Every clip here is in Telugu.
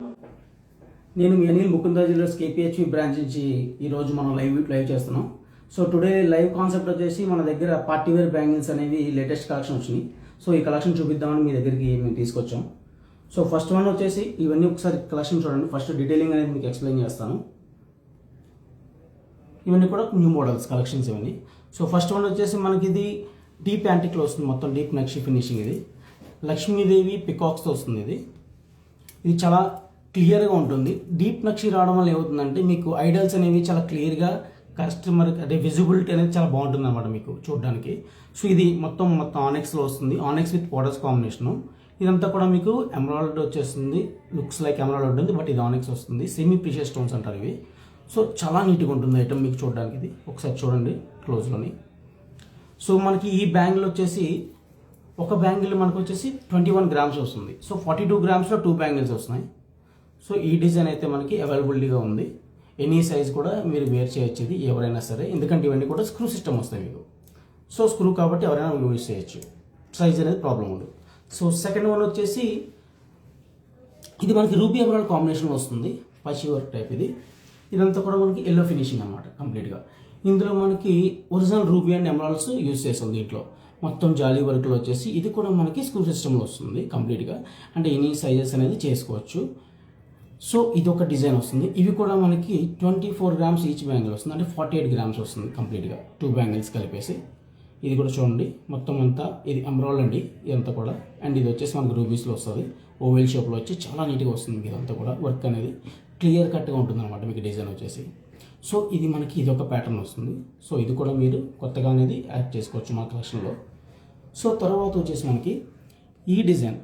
నేను మీ అనిల్ ముకుందా జ్యువెలర్స్ కేపీహెచ్వి బ్రాంచ్ నుంచి ఈరోజు మనం లైవ్ చేస్తున్నాం. సో టుడే లైవ్ కాన్సెప్ట్ వచ్చేసి మన దగ్గర పార్టీ వేర్ బ్యాంగిల్స్ అనేవి లేటెస్ట్ కలెక్షన్ వచ్చినాయి. సో ఈ కలెక్షన్ చూపిద్దామని మీ దగ్గరికి మేము తీసుకొచ్చాం. సో ఫస్ట్ వన్ వచ్చేసి ఇవన్నీ ఒకసారి కలెక్షన్ చూడండి. ఫస్ట్ డీటెయిలింగ్ అనేది మీకు ఎక్స్ప్లెయిన్ చేస్తాను. ఇవన్నీ కూడా న్యూ మోడల్స్ కలెక్షన్స్ ఇవన్నీ. సో ఫస్ట్ వన్ వచ్చేసి మనకి ఇది డీప్ యాంటిక్లో వస్తుంది, మొత్తం డీప్ నక్షి ఫినిషింగ్. ఇది లక్ష్మీదేవి పికాక్స్తో వస్తుంది. ఇది చాలా క్లియర్గా ఉంటుంది. డీప్ నక్షి రావడం వల్ల ఏమవుతుందంటే మీకు ఐడల్స్ అనేవి చాలా క్లియర్గా కస్టమర్ అదే విజిబిలిటీ అనేది చాలా బాగుంటుంది అనమాట మీకు చూడడానికి. సో ఇది మొత్తం ఆనెక్స్లో వస్తుంది, ఆనెక్స్ విత్ పోటర్స్ కాంబినేషను. ఇదంతా కూడా మీకు ఎమరాల్డ్ వచ్చేస్తుంది, లుక్స్ లైక్ ఎమరాల్డ్ ఉంటుంది, బట్ ఇది ఆనెక్స్ వస్తుంది. సెమీ ప్రీషియస్ స్టోన్స్ అంటారు ఇవి. సో చాలా నీట్గా ఉంటుంది ఐటమ్ మీకు చూడడానికి. ఇది ఒకసారి చూడండి క్లోజ్లోని. సో మనకి ఈ బ్యాంగిల్ వచ్చేసి ఒక బ్యాంగిల్ మనకు వచ్చేసి 21 గ్రామ్స్ వస్తుంది. సో 42 గ్రామ్స్లో 2 బ్యాంగిల్స్ వస్తున్నాయి. సో ఈ డిజైన్ అయితే మనకి అవైలబిలిటీగా ఉంది. ఎనీ సైజ్ కూడా మీరు వేర్ చేయొచ్చు, ఇది ఎవరైనా సరే, ఎందుకంటే ఇవన్నీ కూడా స్క్రూ సిస్టమ్ వస్తాయి మీకు. సో స్క్రూ కాబట్టి ఎవరైనా యూజ్ చేయొచ్చు, సైజ్ అనేది ప్రాబ్లం ఉండదు. సో సెకండ్ వన్ వచ్చేసి ఇది మనకి రూబీ ఎమరాల్డ్ కాంబినేషన్ వస్తుంది, పచ్చి వర్క్ టైప్. ఇదంతా కూడా మనకి ఎల్లో ఫినిషింగ్ అనమాట కంప్లీట్గా. ఇందులో మనకి original ruby and emeralds use చేస్తాం దీంట్లో. మొత్తం జాలీ వర్క్లో వచ్చేసి ఇది కూడా మనకి స్క్రూ సిస్టంలో వస్తుంది కంప్లీట్గా, అంటే ఎనీ సైజెస్ అనేది చేసుకోవచ్చు. సో ఇది ఒక డిజైన్ వస్తుంది. ఇవి కూడా మనకి 24 గ్రామ్స్ ఈచ్ బ్యాంగిల్ వస్తుంది, అంటే 48 గ్రామ్స్ వస్తుంది కంప్లీట్గా 2 బ్యాంగిల్స్ కలిపేసి. ఇది కూడా చూడండి మొత్తం అంతా ఇది ఎమరాల్డ్ అండి ఇదంతా కూడా. అండ్ ఇది వచ్చేసి మనకి రూబీస్లో వస్తుంది, ఓవెల్ షేప్లో వచ్చి చాలా నీట్గా వస్తుంది. ఇదంతా కూడా వర్క్ అనేది క్లియర్ కట్గా ఉంటుంది అనమాట మీకు డిజైన్ వచ్చేసి. సో ఇది మనకి ఇది ఒక ప్యాటర్న్ వస్తుంది. సో ఇది కూడా మీరు కొత్తగా అనేది యాడ్ చేసుకోవచ్చు మా కలెక్షన్లో. సో తర్వాత వచ్చేసి మనకి ఈ డిజైన్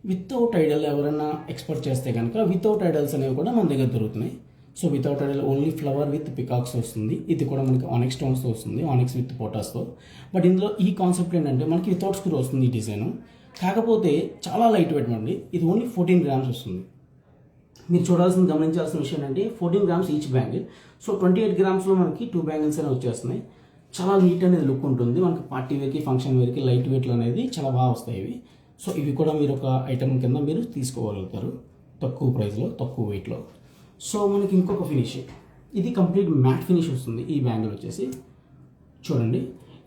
వితౌట్ ఐడల్ ఎవరైనా ఎక్స్పోర్ట్ చేస్తే కనుక వితౌట్ ఐడల్స్ అనేవి కూడా మన దగ్గర దొరుకుతున్నాయి. So without Idol only flower with peacocks వస్తుంది. ఇది కూడా మనకి ఆనెక్స్ స్టోన్స్తో వస్తుంది, ఆనెక్స్ విత్ పోటాస్తో. బట్ ఇందులో ఈ కాన్సెప్ట్ ఏంటంటే మనకి వితౌట్ స్క్రూ వస్తుంది ఈ డిజైన్, కాకపోతే చాలా లైట్ వెయిట్ అండి. ఇది ఓన్లీ 14 గ్రామ్స్ వస్తుంది. మీరు చూడాల్సిన గమనించాల్సిన విషయం ఏంటంటే 14 గ్రామ్స్ ఈచ్ బ్యాంగిల్. సో 28 గ్రామ్స్లో మనకి 2 బ్యాంగిల్స్ అనేవి వచ్చేస్తున్నాయి. చాలా నీట్ అనేది లుక్ ఉంటుంది మనకి. పార్టీ వేర్కి, ఫంక్షన్ వేర్కి లైట్ వెయిట్లో అనేది చాలా బాగా వస్తాయి ఇవి. సో ఇవి కూడా మీరు ఒక ఐటమ్ కింద మీరు తీసుకోగలుగుతారు తక్కువ ప్రైస్లో, తక్కువ వెయిట్లో. సో మనకి ఇంకొక ఫినిష్, ఇది కంప్లీట్ మ్యాట్ ఫినిష్ వస్తుంది. ఈ బ్యాంగిల్ వచ్చేసి చూడండి,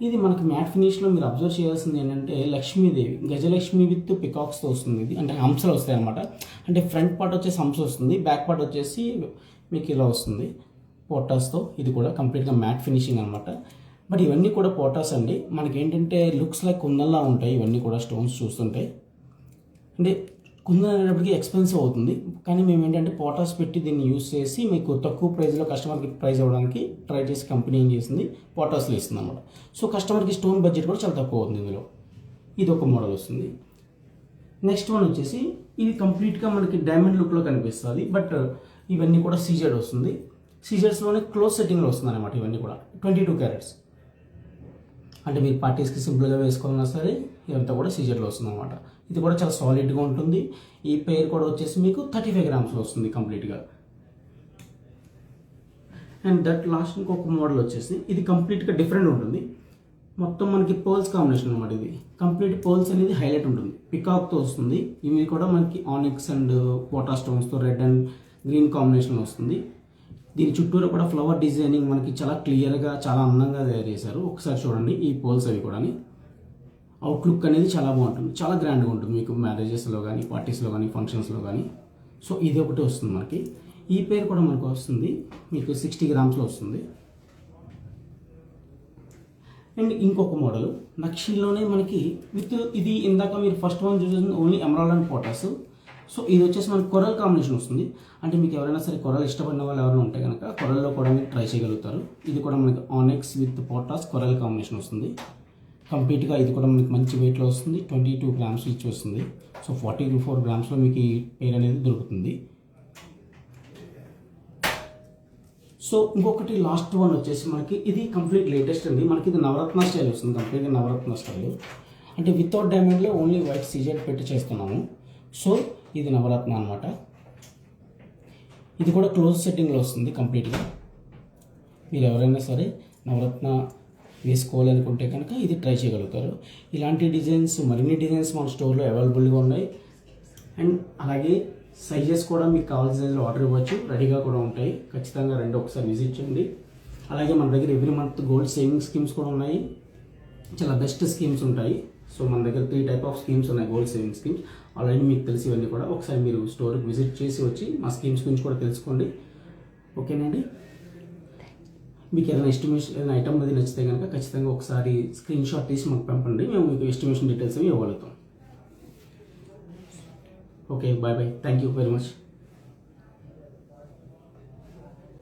ఇది మనకి మ్యాట్ ఫినిష్లో మీరు అబ్జర్వ్ చేయాల్సింది ఏంటంటే లక్ష్మీదేవి గజలక్ష్మి విత్ పికాక్స్తో వస్తుంది. ఇది అంటే హంసలు వస్తాయి అనమాట. అంటే ఫ్రంట్ పార్ట్ వచ్చేసి హంస వస్తుంది, బ్యాక్ పార్ట్ వచ్చేసి మీకు ఇలా వస్తుంది పోటాస్తో. ఇది కూడా కంప్లీట్గా మ్యాట్ ఫినిషింగ్ అనమాట. బట్ ఇవన్నీ కూడా పోటాస్ అండి. మనకి ఏంటంటే లుక్స్ లైక్ కుందన్లా ఉంటాయి ఇవన్నీ కూడా స్టోన్స్ చూస్తుంటాయి. అంటే కుందన్ అనేటప్పటికి ఎక్స్పెన్సివ్ అవుతుంది, కానీ మేము ఏంటంటే పోటాస్ పెట్టి దీన్ని యూస్ చేసి మీకు తక్కువ ప్రైస్లో కస్టమర్కి ప్రైస్ ఇవ్వడానికి ట్రై చేసి కంపెనీ ఏం చేసింది పోటాస్లో ఇస్తుంది అనమాట. సో కస్టమర్కి స్టోన్ బడ్జెట్ కూడా చాలా తక్కువ అవుతుంది ఇందులో. ఇది ఒక మోడల్ వస్తుంది. నెక్స్ట్ వన్ వచ్చేసి ఇది కంప్లీట్గా మనకి డైమండ్ లుక్లో కనిపిస్తుంది, బట్ ఇవన్నీ కూడా సీజెడ్ వస్తుంది. సీజెడ్స్లోనే క్లోజ్ సెట్టింగ్లో వస్తుంది అనమాట. ఇవన్నీ కూడా 22 క్యారెట్స్, అంటే మీరు పార్టీస్కి సింపుల్గా వేసుకోవాలన్నా సరే ఇదంతా కూడా సీజెడ్లో వస్తుంది అనమాట. ఇది కూడా చాలా సాలిడ్గా ఉంటుంది. ఈ పేర్ కూడా వచ్చేసి మీకు 35 గ్రామ్స్లో వస్తుంది కంప్లీట్గా. అండ్ దట్ లాస్ట్ ఇంకొక మోడల్ వచ్చేసి ఇది కంప్లీట్గా డిఫరెంట్ ఉంటుంది. మొత్తం మనకి పర్ల్స్ కాంబినేషన్ అనమాట. ఇది కంప్లీట్ పర్ల్స్ అనేది హైలైట్ ఉంటుంది, పికాక్తో వస్తుంది. ఇవి కూడా మనకి ఆనిక్స్ అండ్ పోటా స్టోన్స్తో రెడ్ అండ్ గ్రీన్ కాంబినేషన్ వస్తుంది. దీని చుట్టూరు కూడా ఫ్లవర్ డిజైనింగ్ మనకి చాలా క్లియర్గా, చాలా అందంగా తయారు చేశారు. ఒకసారి చూడండి ఈ పోల్స్ అవి కూడా. అవుట్లుక్ అనేది చాలా బాగుంటుంది, చాలా గ్రాండ్గా ఉంటుంది మీకు మ్యారేజెస్లో కానీ, పార్టీస్లో కానీ, ఫంక్షన్స్లో కానీ. సో ఇది ఒకటి వస్తుంది మనకి. ఈ పేరు కూడా మనకు వస్తుంది మీకు 60 గ్రామ్స్లో వస్తుంది. అండ్ ఇంకొక మోడల్ నక్షిలోనే మనకి విత్ ఇది ఇందాక మీరు ఫస్ట్ వన్ చూసేది ఓన్లీ ఎమరాల్డ్ అండ్ పోటాస్. సో ఇది వచ్చేసి మనకి కొరల్ కాంబినేషన్ వస్తుంది. అంటే మీకు ఎవరైనా సరే కొరల్ ఇష్టపడిన వాళ్ళు ఎవరైనా ఉంటే కనుక కొరల్లో కూడా మీరు ట్రై చేయగలుగుతారు. ఇది కూడా మనకి ఆనెక్స్ విత్ పోటాస్ కొరల్ కాంబినేషన్ వస్తుంది కంప్లీట్గా. ఇది కూడా మనకి మంచి వెయిట్లో వస్తుంది, 22 గ్రామ్స్ ఇచ్చి వస్తుంది. సో 44 గ్రామ్స్లో మీకు ఈ పేరు అనేది దొరుకుతుంది. సో ఇంకొకటి లాస్ట్ వన్ వచ్చేసి మనకి ఇది కంప్లీట్ లేటెస్ట్ అండి. మనకి ఇది నవరత్న స్టైల్ వస్తుంది, కంప్లీట్గా నవరత్న స్టైల్. అంటే వితౌట్ డైమండ్లో ఓన్లీ వైట్ సీజెడ్ పెట్టి చేస్తున్నాము. సో ఇది నవరత్న అనమాట. ఇది కూడా క్లోజ్ సెట్టింగ్లో వస్తుంది కంప్లీట్గా. మీరు ఎవరైనా సరే నవరత్న వేసుకోవాలనుకుంటే కనుక ఇది ట్రై చేయగలుగుతారు. ఇలాంటి డిజైన్స్ మరిన్ని డిజైన్స్ మన స్టోర్లో అవైలబుల్గా ఉన్నాయి. అండ్ అలాగే సైజెస్ కూడా మీకు కావాల్సిన సైజులో ఆర్డర్ ఇవ్వచ్చు, రెడీగా కూడా ఉంటాయి. ఖచ్చితంగా రండి, ఒకసారి విజిట్ చేయండి. అలాగే మన దగ్గర every month gold saving schemes కూడా ఉన్నాయి. చాలా బెస్ట్ స్కీమ్స్ ఉంటాయి. సో మన దగ్గర 3 టైప్ ఆఫ్ స్కీమ్స్ ఉన్నాయి, గోల్డ్ సేవింగ్ స్కీమ్స్. ఆల్రెడీ మీకు తెలిసి ఇవన్నీ కూడా ఒకసారి మీరు స్టోర్కి విజిట్ చేసి వచ్చి మా స్కీమ్స్ గురించి కూడా తెలుసుకోండి. ఓకేనండి. మీకు ఏదైనా ఎస్టిమేషన్, ఏదైనా ఐటమ్ అది నచ్చితే కనుక ఖచ్చితంగా ఒకసారి స్క్రీన్ షాట్ తీసి మాకు పంపండి, మేము మీకు ఎస్టిమేషన్ డీటెయిల్స్ అవి ఇవ్వగలుగుతాం. Okay, bye bye, thank you very much.